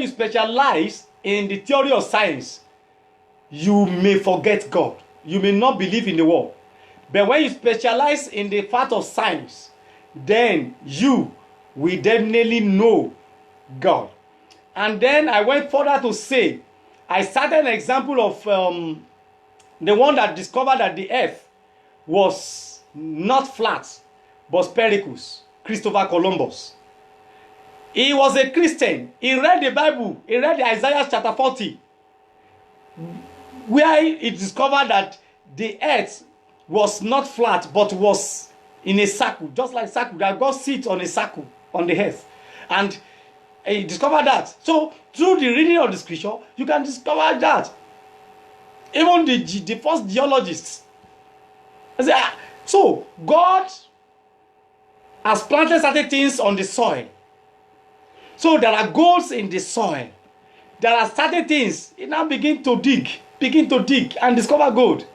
specialize in the theory of science, you may forget God. You may not believe in the world. But when you specialize in the fact of science, then you will definitely know God. And then I went further to say, I started an example of the one that discovered that the earth was not flat but spherical, Christopher Columbus. He was a Christian. He read the Bible. He read Isaiah chapter 40, where he discovered that the earth was not flat but was in a circle, just like circle, that God sits on a circle on the earth. And he discovered that. So through the reading of the scripture, you can discover that. Even the first geologists. So God has planted certain things on the soil. So there are goals in the soil. There are certain things. You now begin to dig and discover gold.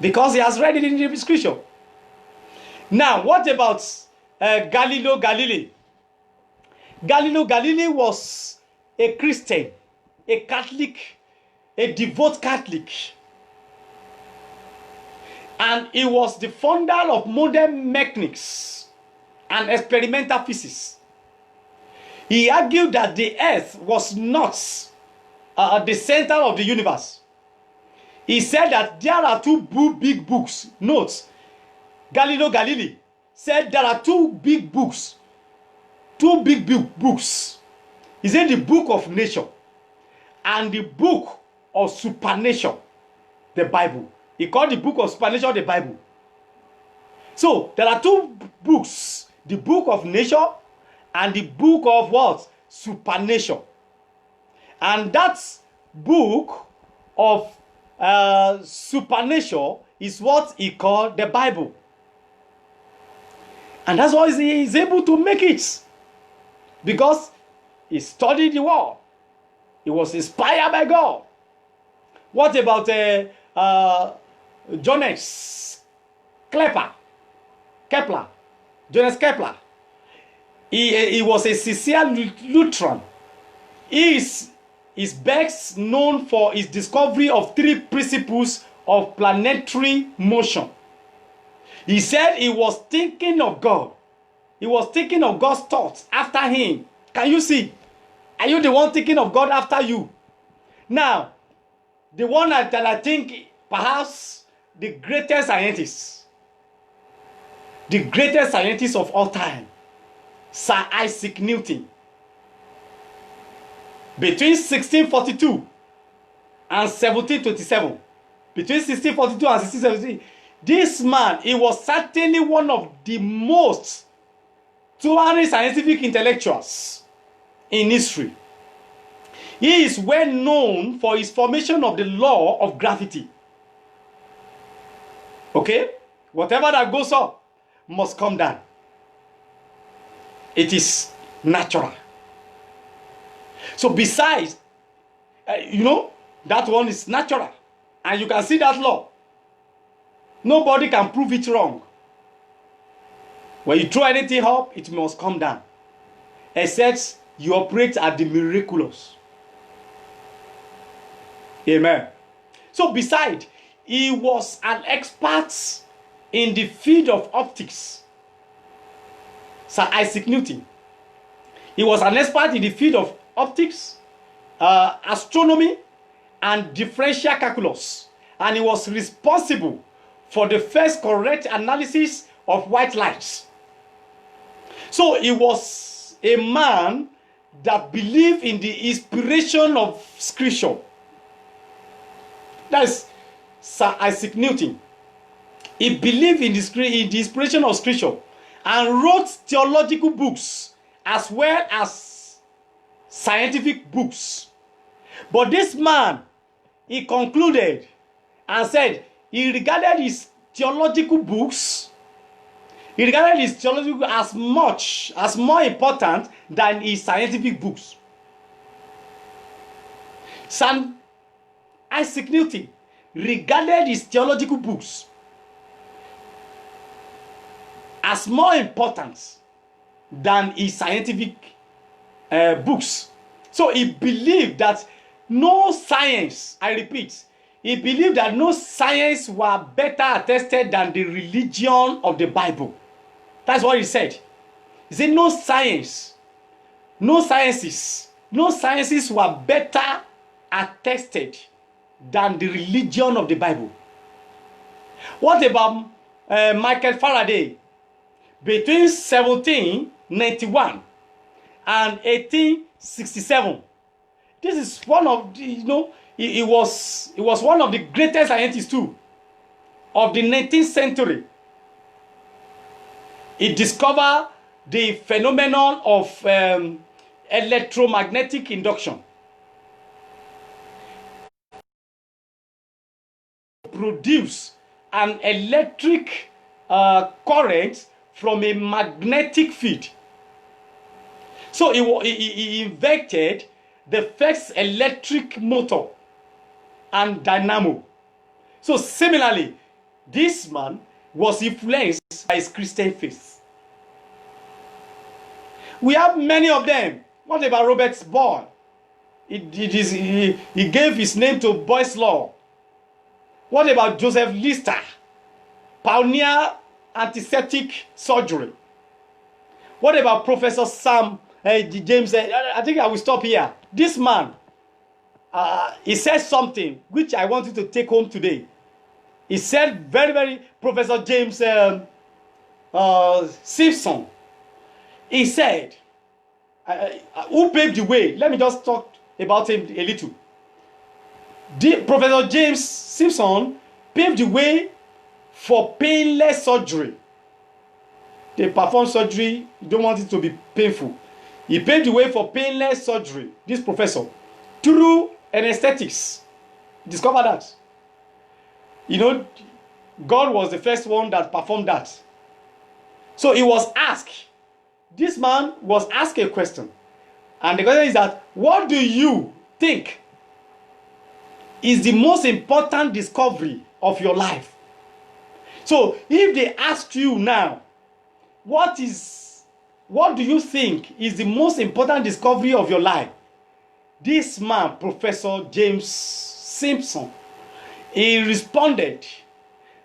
Because he has read it in the scripture. Now, what about Galileo Galilei? Galileo Galilei was a Christian, a Catholic, a devout Catholic. And he was the founder of modern mechanics and experimental physics. He argued that the earth was not the center of the universe. He said that there are two big books. Note, Galileo Galilei said there are two big books. He said the book of nature and the book of supernature, the Bible. He called the book of supernature the Bible. So there are two books, the book of nature and the book of what? Supernature. And that book of supernature is what he called the Bible. And that's why he is able to make it. Because he studied the word. He was inspired by God. What about Johannes Kepler? Johannes Kepler. He was a sincere Lutheran. He is best known for his discovery of three principles of planetary motion. He said he was thinking of God. He was thinking of God's thoughts after him. Can you see? Are you the one thinking of God after you? Now, the one that I think perhaps the greatest scientist of all time, Sir Isaac Newton. Between 1642 and 1727, between 1642 and 1617, this man, he was certainly one of the most towering scientific intellectuals in history. He is well known for his formation of the law of gravity. Okay? Whatever that goes up must come down. It is natural. So besides, that one is natural. And you can see that law. Nobody can prove it wrong. When you throw anything up, it must come down. Except you operate at the miraculous. Amen. So besides, he was an expert in the field of optics. Sir Isaac Newton. He was an expert in the field of optics, astronomy, and differential calculus. And he was responsible for the first correct analysis of white light. So he was a man that believed in the inspiration of scripture. That is Sir Isaac Newton. He believed in the inspiration of scripture and wrote theological books as well as scientific books. But this man, he concluded and said he regarded his theological books, as more important than his scientific books. Sir Isaac Newton regarded his theological books as more important than his scientific books. So he believed that no science, I repeat, he believed that no science were better attested than the religion of the Bible. That's what he said. He said no sciences were better attested than the religion of the Bible. What about Michael Faraday? Between 1791 and 1867, this is one of the, he was one of the greatest scientists too of the 19th century. He discovered the phenomenon of electromagnetic induction. Produce an electric current from a magnetic field. So he invented the first electric motor and dynamo. So similarly, this man was influenced by his Christian faith. We have many of them. What about Robert Boyle? He gave his name to Boyle's Law. What about Joseph Lister? Pioneer antiseptic surgery. What about Professor Sam James? I think I will stop here. This man, he said something which I want you to take home today. He said Professor James Simpson. He said, who paved the way? Let me just talk about him a little. Professor James Simpson paved the way for painless surgery. They perform surgery, you don't want it to be painful. He paved the way for painless surgery, this professor, through anesthetics. Discover that. God was the first one that performed that. So he was asked, this man was asked a question. And the question is that, what do you think is the most important discovery of your life? So if they ask you now, what do you think is the most important discovery of your life? This man, Professor James Simpson, he responded,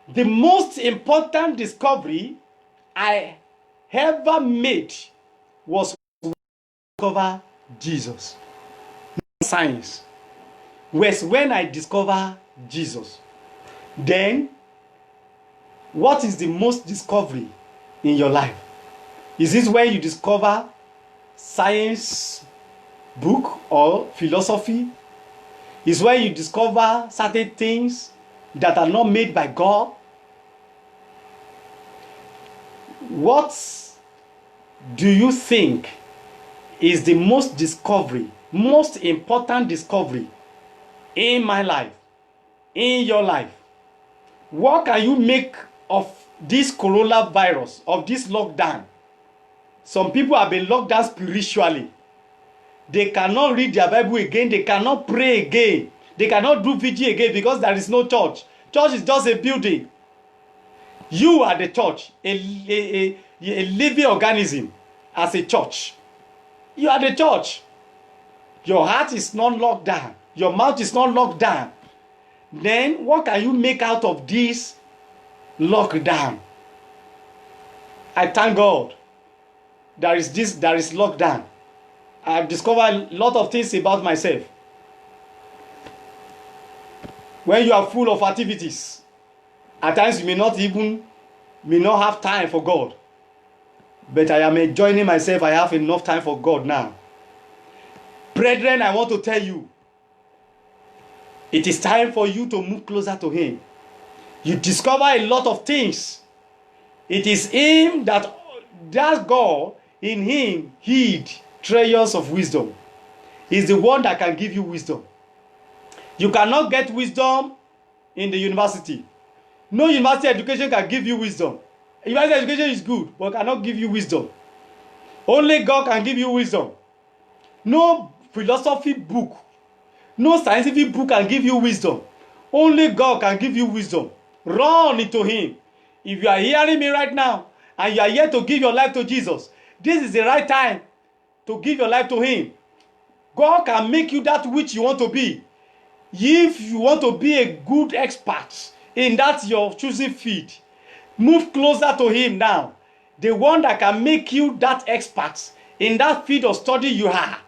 the most important discovery I ever made was to discover Jesus. Science. Was when I discover Jesus. Then, what is the most discovery in your life? Is this when you discover science book or philosophy? Is when you discover certain things that are not made by God? What do you think is the most important discovery in my life, in your life? What can you make of this coronavirus, of this lockdown? Some people have been locked down spiritually. They cannot read their Bible again. They cannot pray again. They cannot do vigil again because there is no church. Church is just a building. You are the church, a living organism as a church. You are the church. Your heart is not locked down. Your mouth is not locked down. Then what can you make out of this lockdown? I thank God. There is lockdown. I have discovered a lot of things about myself. When you are full of activities, at times you may not have time for God. But I am enjoying myself. I have enough time for God now. Brethren, I want to tell you, it is time for you to move closer to Him. You discover a lot of things. It is Him that God, in Him hid treasures of wisdom. He's the one that can give you wisdom. You cannot get wisdom in the university. No university education can give you wisdom. University education is good, but cannot give you wisdom. Only God can give you wisdom. No philosophy book, no scientific book can give you wisdom. Only God can give you wisdom. Run into Him. If you are hearing me right now and you are here to give your life to Jesus, this is the right time to give your life to Him. God can make you that which you want to be. If you want to be a good expert in that your choosing field, move closer to Him now. The one that can make you that expert in that field of study you are.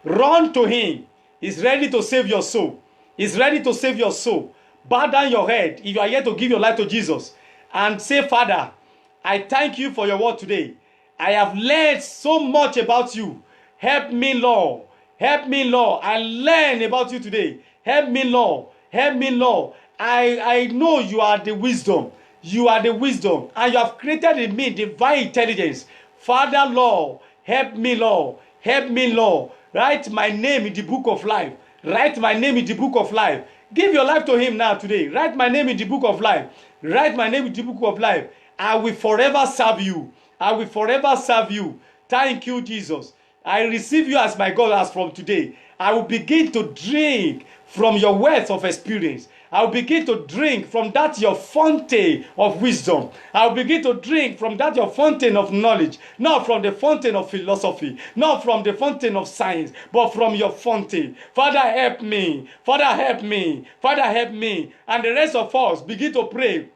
Run to Him. He's ready to save your soul. is ready to save your soul. Bow down your head if you are here to give your life to Jesus and say, Father, I thank you for your word today. I have learned so much about you. Help me, Lord. Help me, Lord. I learned about you today. Help me, Lord. Help me, Lord. I know you are the wisdom. You are the wisdom. And you have created in me divine intelligence. Father, Lord, help me, Lord. Help me, Lord. Write my name in the book of life. Write my name in the book of life. Give your life to him now today. Write my name in the book of life. Write my name in the book of life. I will forever serve you. I will forever serve you. Thank you, Jesus. I receive you as my God as from today. I will begin to drink from your wealth of experience. I will begin to drink from that your fountain of wisdom. I will begin to drink from that your fountain of knowledge. Not from the fountain of philosophy. Not from the fountain of science. But from your fountain. Father, help me. Father, help me. Father, help me. And the rest of us begin to pray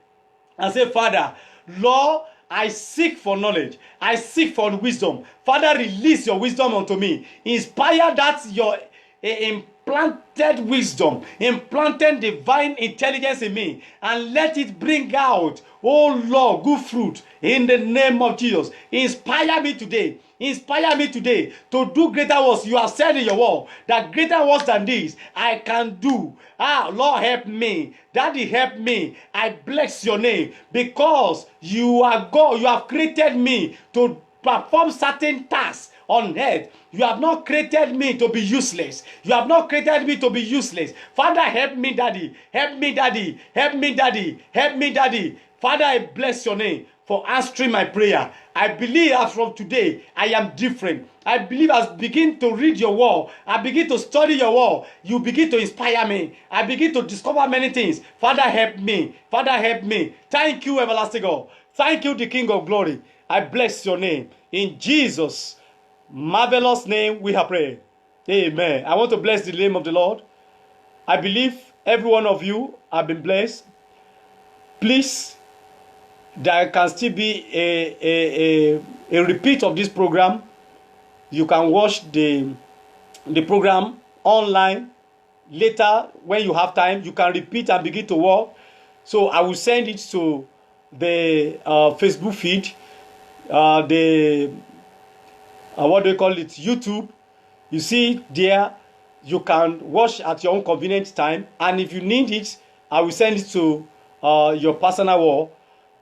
and say, Father, Lord, I seek for knowledge. I seek for wisdom. Father, release your wisdom unto me. Inspire that your implanted wisdom, implanted divine intelligence in me, and let it bring out, oh Lord, good fruit in the name of Jesus. Inspire me today. Inspire me today to do greater works. You have said in your word that greater works than this I can do. Lord, help me. Daddy, help me. I bless your name because you are God. You have created me to perform certain tasks on earth. You have not created me to be useless. You have not created me to be useless. Father, help me, Daddy. Help me, Daddy. Help me, Daddy. Help me, Daddy. Father, I bless your name for answering my prayer. I believe as from today, I am different. I believe as I begin to read your word, I begin to study your word, you begin to inspire me. I begin to discover many things. Father, help me. Father, help me. Thank you, everlasting God. Thank you, the King of glory. I bless your name. In Jesus' marvelous name we have prayed. Amen. I want to bless the name of the Lord. I believe every one of you have been blessed. Please, there can still be a repeat of this program. You can watch the program online later when you have time. You can repeat and begin to work. So I will send it to the Facebook feed, what do you call it, YouTube. You see it there. You can watch at your own convenient time, and if you need it, I will send it to your personal wall,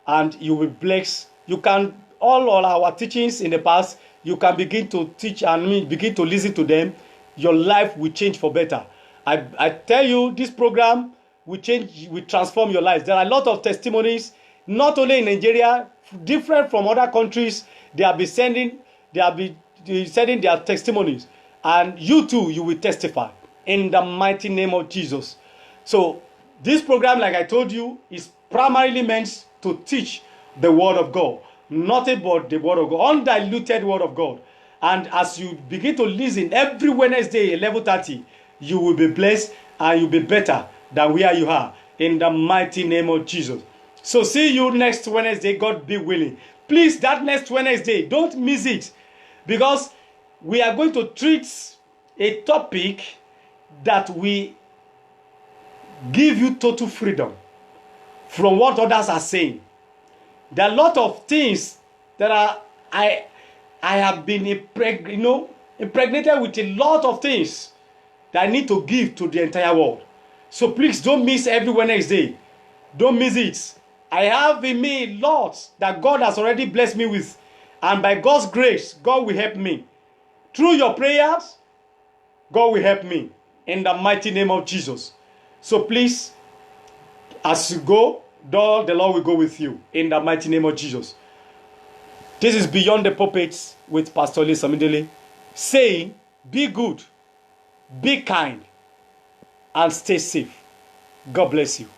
and you will bless. You can all our teachings in the past. You can begin to teach and begin to listen to them. Your life will change for better. I tell you, this program will change, will transform your life. There are a lot of testimonies, not only in Nigeria, different from other countries. They have been sending their testimonies, and you too, you will testify in the mighty name of Jesus. So this program, like I told you, is primarily meant to teach the word of God, nothing but the word of God, undiluted word of God. And as you begin to listen every Wednesday 11:30, you will be blessed and you'll be better than where you are in the mighty name of Jesus. So see you next Wednesday, God be willing. Please, that next Wednesday, don't miss it, because we are going to treat a topic that will give you total freedom from what others are saying. There are a lot of things that I have been impregnated with a lot of things that I need to give to the entire world. So please don't miss every Wednesday. Don't miss it. I have in me lots that God has already blessed me with. And by God's grace, God will help me. Through your prayers, God will help me in the mighty name of Jesus. So please, as you go, the Lord will go with you in the mighty name of Jesus. This is Beyond the Pulpits with Pastor Lee Samidele, saying, be good, be kind, and stay safe. God bless you.